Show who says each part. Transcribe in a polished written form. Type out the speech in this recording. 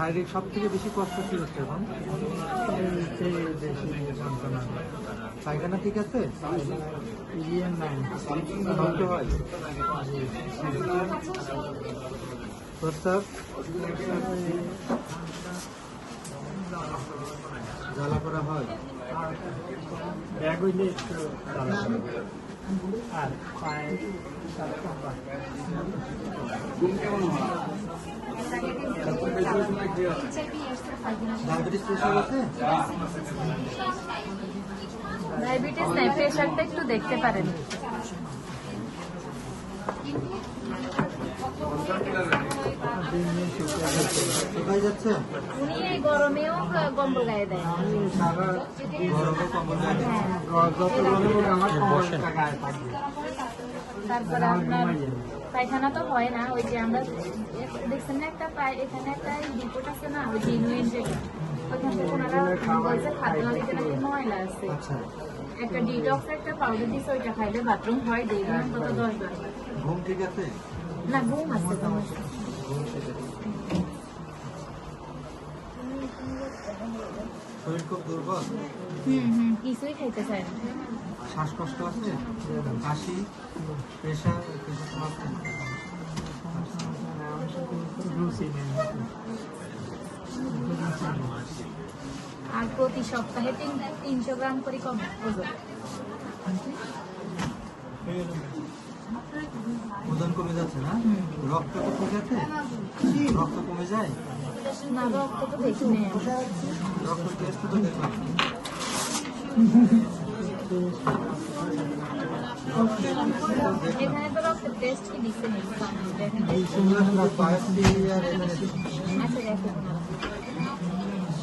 Speaker 1: শারীরিক সব থেকে বেশি কষ্ট কি হচ্ছে এখন? পায়খানা ঠিক আছে? বলতে হয় প্রস্তাব জ্বালা করা হয়,
Speaker 2: ব্যাগ হইলে একটু জ্বালা করে। আর পায়ে
Speaker 1: ডায়াবেটিস প্রেশার আছে?
Speaker 3: ডায়াবেটিস নাই, প্রেশারটা একটু দেখতে পারেন।
Speaker 1: কোথায় যাচ্ছে?
Speaker 3: উনি এই গরমেও কম্বল গায়ে দেয়।
Speaker 1: সারা গরমে কম্বল গায়ে দেয়।
Speaker 3: তারপরে আপনার পায়খানা তো হয় না, ওই যে আমরা দেখছেন না একটা এখানে একটা রিপোর্ট আছে না, ওই জেনুইন যেটা, ওইখান থেকে ওনারা বলছে খাদ্য নালীতে নাকি ময়লা আছে।
Speaker 1: আচ্ছা,
Speaker 3: একটা ডিটক্স একটা পাউডার দিচ্ছে, ওইটা খাইলে বাথরুম হয়, দেখবেন কত 10 বার।
Speaker 1: ঘুম ঠিক আছে?
Speaker 3: না, ঘুম আছে, ঘুম আছে।
Speaker 1: ঘুম ঠিক আছে। শরীর খুব দুর্বল,
Speaker 3: কিছুই খাইতে চায় না।
Speaker 1: শ্বাসকষ্ট আছে, কাশি, প্রেশার কিছু আছে?
Speaker 3: আর প্রতি সপ্তাহে 300 গ্রাম করে কম ওজন।
Speaker 1: ওজন কমে যাচ্ছে না? রক্ত তো ঠিক আছে? রক্ত কমে যায়?
Speaker 3: না, রক্ত তো দেখিনি,
Speaker 1: রক্ত টেস্ট তো দেখলাম।
Speaker 3: এখানে তো রক্তের টেস্ট কি দিচ্ছে নেই, দেখেন।
Speaker 1: বায়োপসি আর এখানে
Speaker 3: আচ্ছা, দেখেন।